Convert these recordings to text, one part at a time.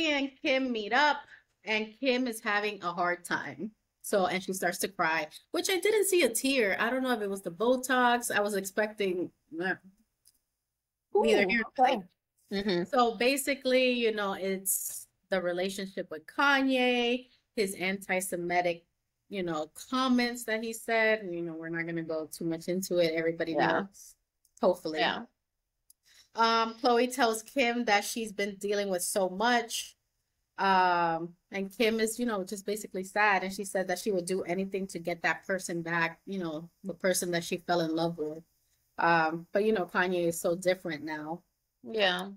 Kanye and Kim meet up, and Kim is having a hard time. So, and she starts to cry, which I didn't see a tear. I don't know if it was the Botox. I was expecting neither Ooh, here nor there. okay. Mm-hmm. So basically, it's the relationship with Kanye, his anti-Semitic, comments that he said. And, we're not going to go too much into it. Everybody Yeah. knows, hopefully. Yeah. Chloe tells Kim that she's been dealing with so much. And Kim is, just basically sad. And she said that she would do anything to get that person back, the person that she fell in love with. But Kanye is so different now. Yeah.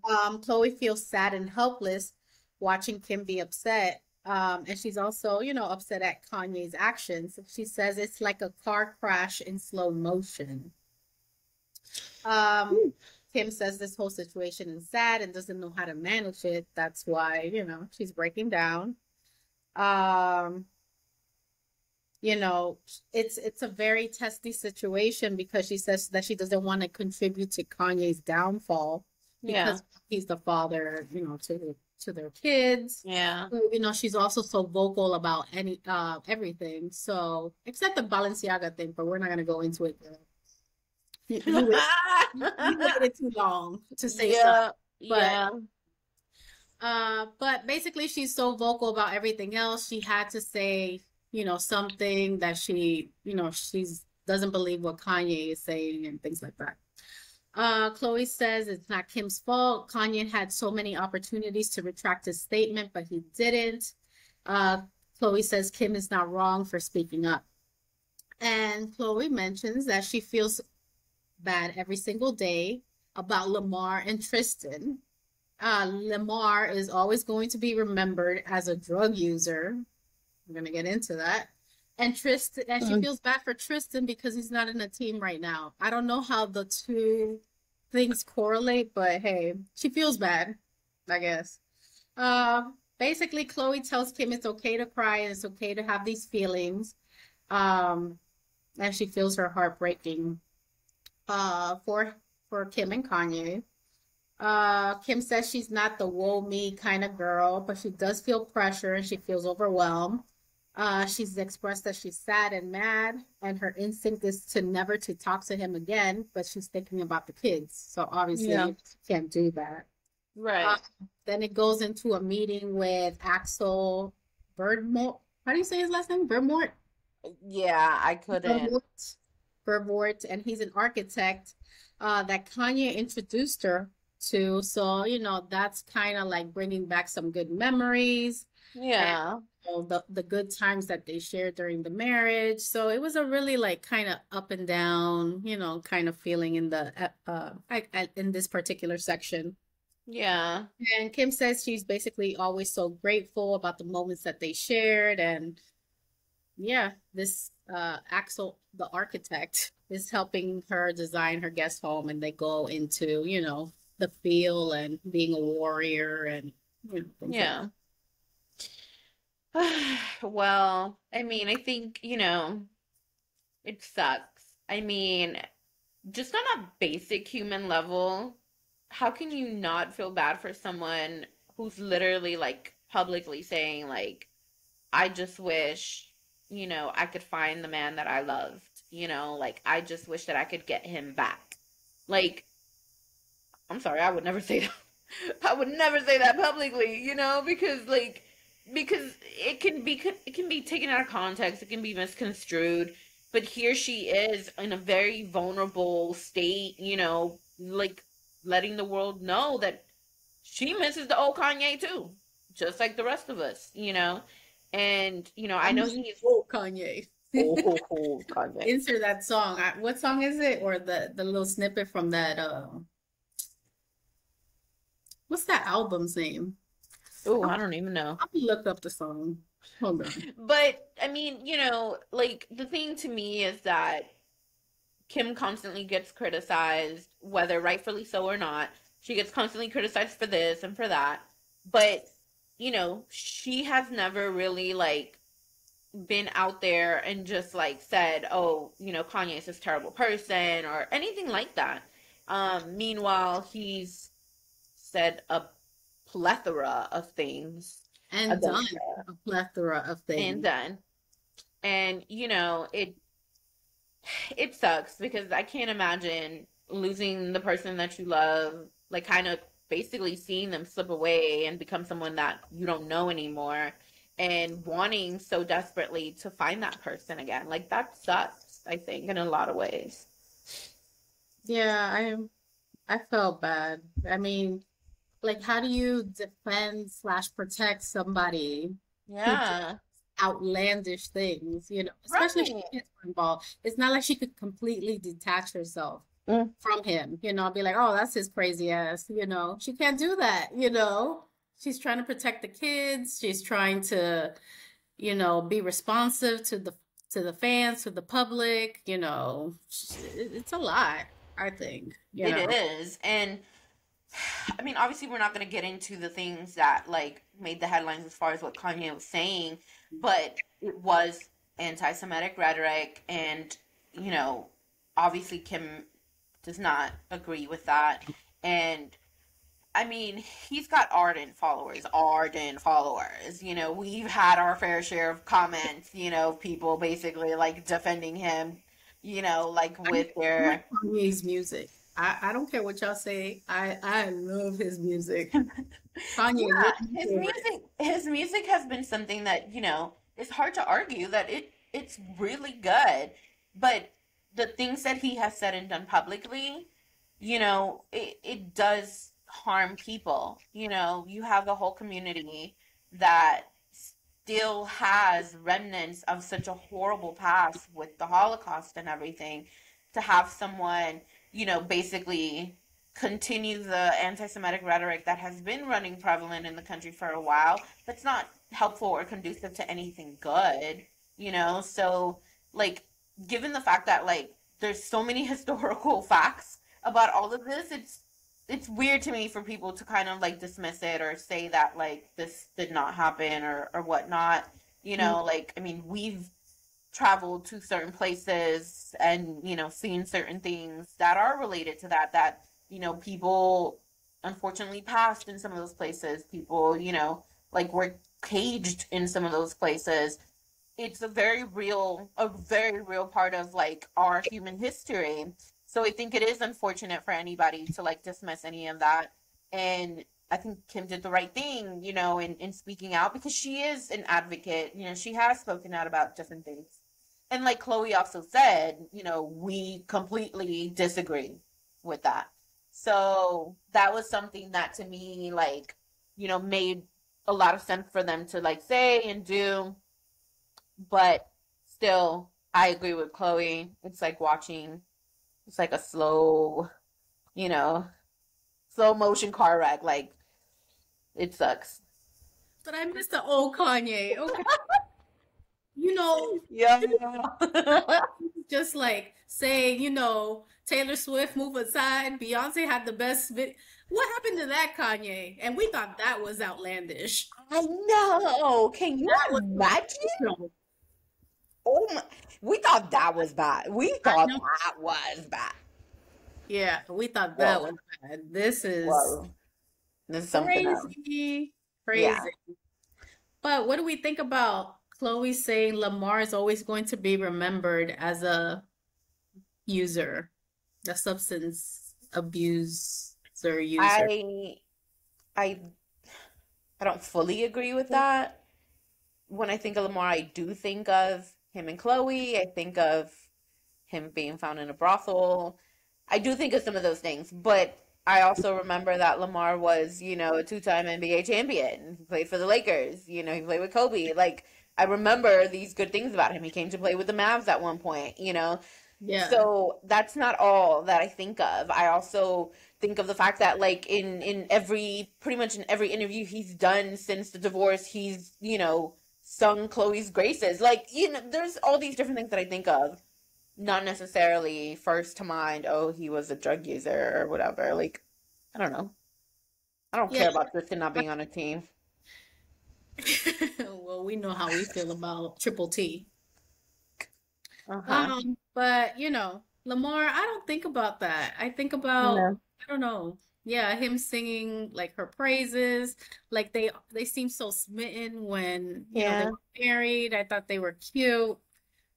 Chloe feels sad and helpless watching Kim be upset. And she's also, upset at Kanye's actions. She says it's like a car crash in slow motion. Um, Kim says this whole situation is sad and doesn't know how to manage it. That's why, she's breaking down. Um, you know, it's a very testy situation because she says that she doesn't want to contribute to Kanye's downfall Yeah. because he's the father, to their kids. Yeah. But, she's also so vocal about everything. So except the Balenciaga thing, but we're not gonna go into it. Girl. You waited too long to say something. Yeah. But Yeah. but basically she's so vocal about everything else. She had to say, something that she's doesn't believe what Kanye is saying and things like that. Chloe says it's not Kim's fault. Kanye had so many opportunities to retract his statement, but he didn't. Uh, Chloe says Kim is not wrong for speaking up. And Chloe mentions that she feels bad every single day about Lamar and Tristan. Lamar is always going to be remembered as a drug user. We're going to get into that. And Tristan, and she feels bad for Tristan because he's not in a team right now. I don't know how the two things correlate, but hey, she feels bad, I guess. Basically, Chloe tells Kim it's okay to cry and it's okay to have these feelings. And she feels her heart breaking for Kim and Kanye. Kim says she's not the woe me kind of girl, but she does feel pressure and she feels overwhelmed. She's expressed that she's sad and mad, and her instinct is to never to talk to him again, but she's thinking about the kids. So obviously Yeah. you can't do that. Uh, Right. then it goes into a meeting with Axel Birdmore. How do you say his last name? Birdmore? Yeah, I couldn't. Vervoort, and he's an architect that Kanye introduced her to. So, that's kind of like bringing back some good memories and Yeah. the good times that they shared during the marriage. So it was a really like kind of up and down, kind of feeling in in this particular section. Yeah. And Kim says she's basically always so grateful about the moments that they shared, and yeah, this Axel, the architect, is helping her design her guest home, and they go into, the feel and being a warrior and things like Yeah. Well, I mean, I think, it sucks. I mean, just on a basic human level, how can you not feel bad for someone who's literally like publicly saying like, I just wish, I could find the man that I loved, like I just wish that I could get him back. Like, I'm sorry, I would never say that. I would never say that publicly, because it can be taken out of context, it can be misconstrued. But here she is in a very vulnerable state, like letting the world know that she misses the old Kanye too, just like the rest of us, And I I'm know just he's oh Kanye. oh Kanye. Insert that song. What song is it? Or the little snippet from that what's that album's name? Oh, I'm, I don't even know. I'm gonna look up the song. Hold on. But I mean, like the thing to me is that Kim constantly gets criticized, whether rightfully so or not. She gets constantly criticized for this and for that. But, she has never really like been out there and just like said, oh, Kanye is this terrible person or anything like that. Meanwhile, he's said a plethora of things And done against her a plethora of and things. done. And it sucks because I can't imagine losing the person that you love, like kind of basically seeing them slip away and become someone that you don't know anymore and wanting so desperately to find that person again. Like that sucks, I think, in a lot of ways. Yeah, I felt bad. I mean, like, how do you defend slash protect somebody who does Yeah. outlandish things, especially if Right. kids were involved? It's not like she could completely detach herself Mm. from him, be like, oh, that's his crazy ass. She can't do that. She's trying to protect the kids. She's trying to, be responsive to the fans, to the public. It's a lot, I think. It is. And I mean, obviously, we're not going to get into the things that like made the headlines as far as what Kanye was saying, but it was anti-Semitic rhetoric, and you know, obviously, Kim does not agree with that. And I mean, he's got ardent followers, ardent followers. We've had our fair share of comments, people basically like defending him, like with I like their Kanye's music. I don't care what y'all say. I love his music. Kanye, Yeah, what's your his favorite? music has been something that, it's hard to argue that it's really good. But the things that he has said and done publicly, it does harm people. You have the whole community that still has remnants of such a horrible past with the Holocaust and everything. To have someone, basically continue the anti-Semitic rhetoric that has been running prevalent in the country for a while, that's not helpful or conducive to anything good. So, like, given the fact that like there's so many historical facts about all of this, it's weird to me for people to kind of like dismiss it or say that like this did not happen or whatnot. Mm. Like, I mean, we've traveled to certain places and seen certain things that are related to that people unfortunately passed in some of those places. People like were caged in some of those places. It's a very real part of like our human history. So I think it is unfortunate for anybody to like dismiss any of that. And I think Kim did the right thing, in speaking out, because she is an advocate. She has spoken out about different things. And like Chloe also said, we completely disagree with that. So that was something that to me, like, made a lot of sense for them to like say and do. But still, I agree with Chloe. It's like a you know, slow motion car wreck. Like, it sucks. But I miss the old Kanye. Okay. You know, Yeah. just like saying, Taylor Swift move aside. Beyonce had the best What happened to that Kanye? And we thought that was outlandish. I know. Can you That was imagine? sensational. Oh my, we thought that was bad. We I thought know. that was bad. Yeah, we thought that Whoa, was bad. This is whoa. This is something else. crazy, Yeah. crazy. But what do we think about Chloe saying Lamar is always going to be remembered as a user, a substance user? I I I don't fully agree with that. When I think of Lamar, I do think of him and Chloe. I think of him being found in a brothel. I do think of some of those things, but I also remember that Lamar was, a two-time NBA champion. He played for the Lakers. He played with Kobe. Like, I remember these good things about him. He came to play with the Mavs at one point. Yeah. So that's not all that I think of. I also think of the fact that like in every pretty much in every interview he's done since the divorce, he's, sung Chloe's graces. Like, there's all these different things that I think of. Not necessarily first to mind, oh, he was a drug user or whatever. Like, I don't know. I don't Yeah. care about Tristan not being on a team. Well, we know how we feel about Triple T. Uh-huh. But Lamar, I don't think about that. I think about, No. I don't know. Yeah, him singing like her praises. Like they seemed so smitten when, they Yeah. were married. I thought they were cute,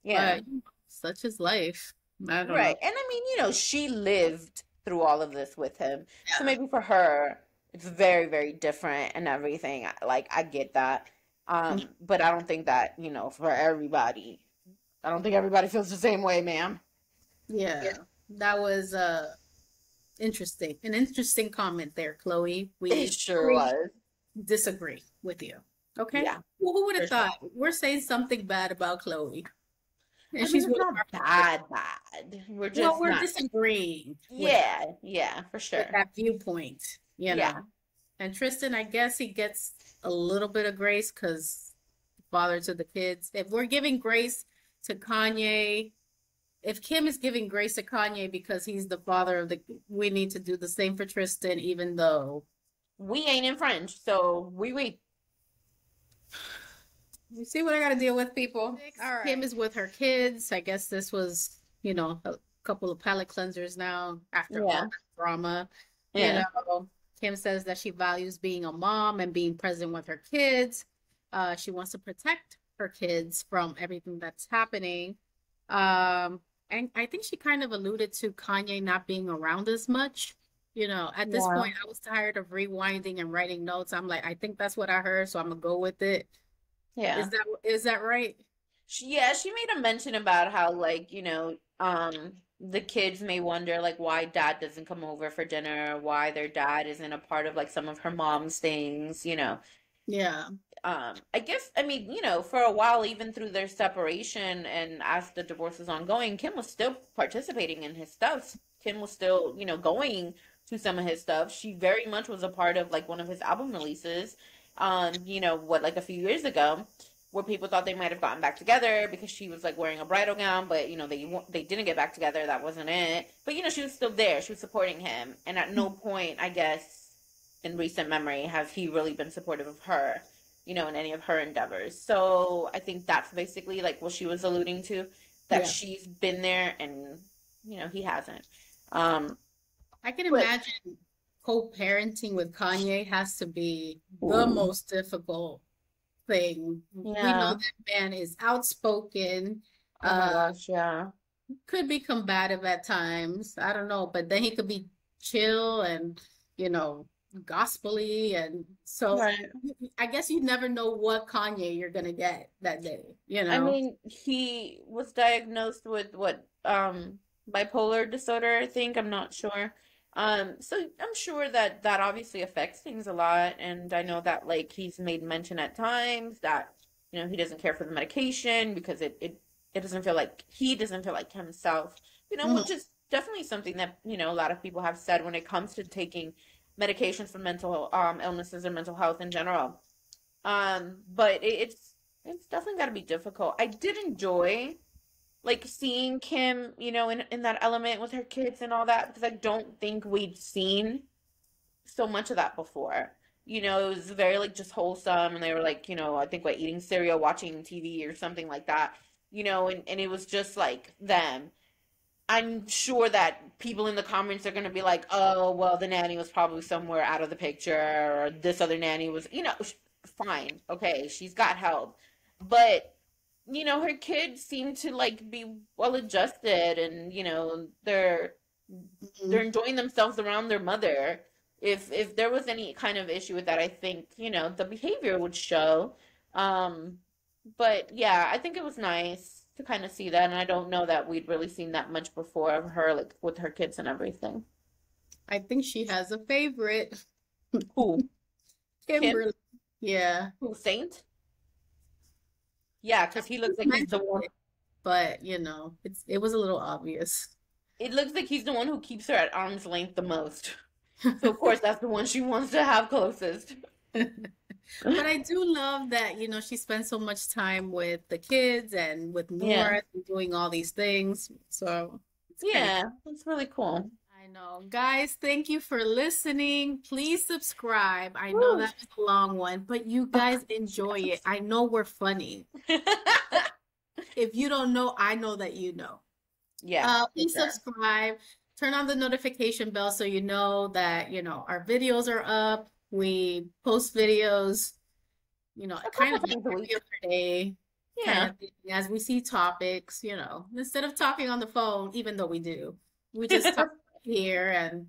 Yeah. but such is life. I don't Right. know. And I mean, she lived through all of this with him. So Yeah. maybe for her, it's very, very different and everything. Like, I get that. But I don't think that, for everybody, I don't think everybody feels the same way, ma'am. Yeah. That was interesting. An interesting comment there, Chloe. It We sure agree, was. disagree with you. Okay? Yeah, Well, who would for have sure. thought? We're saying something bad about Chloe, and I mean, she's it's one of not our favorites. bad, bad. We're Well, just we're not. disagreeing Yeah, yeah, for with sure. that viewpoint, you Yeah. know. And Tristan, I guess he gets a little bit of grace because father to the kids. If we're giving grace to Kanye, if Kim is giving grace to Kanye because he's the father of the, we need to do the same for Tristan, even though We ain't in French, so we. you see what I got to deal with, people. All Kim right. is with her kids. I guess this was, a couple of palate cleansers now after all Yeah, that drama. You yeah. know, Kim says that she values being a mom and being present with her kids. She wants to protect her kids from everything that's happening. Um, and I think she kind of alluded to Kanye not being around as much. At this Yeah. point, I was tired of rewinding and writing notes. I'm like, I think that's what I heard, so I'm gonna go with it. Yeah. Is that right? Yeah, she made a mention about how, like, the kids may wonder like why dad doesn't come over for dinner, why their dad isn't a part of like some of her mom's things. Yeah. I guess, I mean, for a while, even through their separation and as the divorce was ongoing, Kim was still participating in his stuff. Kim was still, going to some of his stuff. She very much was a part of like one of his album releases, like a few years ago, where people thought they might have gotten back together because she was like wearing a bridal gown, but they didn't get back together. That wasn't it. But she was still there. She was supporting him, and at no point, I guess, in recent memory, has he really been supportive of her, in any of her endeavors. So I think that's basically like what she was alluding to, that Yeah. she's been there and, he hasn't. Um, I can but imagine co-parenting with Kanye has to be the ooh, most difficult thing. We know yeah. that man is outspoken, Oh my uh, gosh, yeah. could be combative at times. I don't know, but then he could be chill and, you know, gospely. And so Right. I guess you never know what Kanye you're gonna get that day, you I know? mean, he was diagnosed with what, bipolar disorder, I think. I'm not sure. So I'm sure that that obviously affects things a lot. And I know that like he's made mention at times that, he doesn't care for the medication because it doesn't feel like he doesn't feel like himself, which Mhm. is definitely something that, a lot of people have said when it comes to taking medications for mental illnesses or mental health in general. But it's definitely got to be difficult. I did enjoy like seeing Kim, in that element with her kids and all that because I don't think we'd seen so much of that before. It was very like just wholesome and they were like, I think what eating cereal, watching TV or something like that. And it was just like them. I'm sure that people in the comments are going to be like, oh, well, the nanny was probably somewhere out of the picture, or this other nanny was, fine. Okay, she's got help. But, her kids seem to like be well adjusted and, they're Mhm. enjoying themselves around their mother. If there was any kind of issue with that, I think, the behavior would show. Um, but yeah, I think it was nice to kind of see that, and I don't know that we'd really seen that much before of her, like with her kids and everything. I think she has a favorite, Who? Kim? Kimberly. Yeah. Who? Saint? Yeah, because he She looks like he's the mentioned one. it, but it was a little obvious. It looks like he's the one who keeps her at arm's length the most. So of course that's the one she wants to have closest. But I do love that, she spends so much time with the kids and with Yeah. North and doing all these things. So it's kind of, Yeah, that's really cool. I know. Guys, thank you for listening. Please subscribe. I know Woo. that was a long one, but you guys enjoy it. I know we're funny. If you don't know, I know that you know. Yeah, for Please sure. subscribe. turn on the notification bell so you know that, our videos are up. We post videos, A kind couple of times a every week. other day, kind Yeah. of thing, as we see topics, instead of talking on the phone, even though we do, we just talk here and,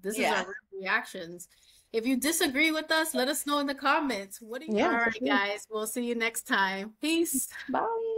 this is our Yeah. real reactions. If you disagree with us, let us know in the comments. All Yeah, for right, sure. guys, we'll see you next time. Peace. Bye.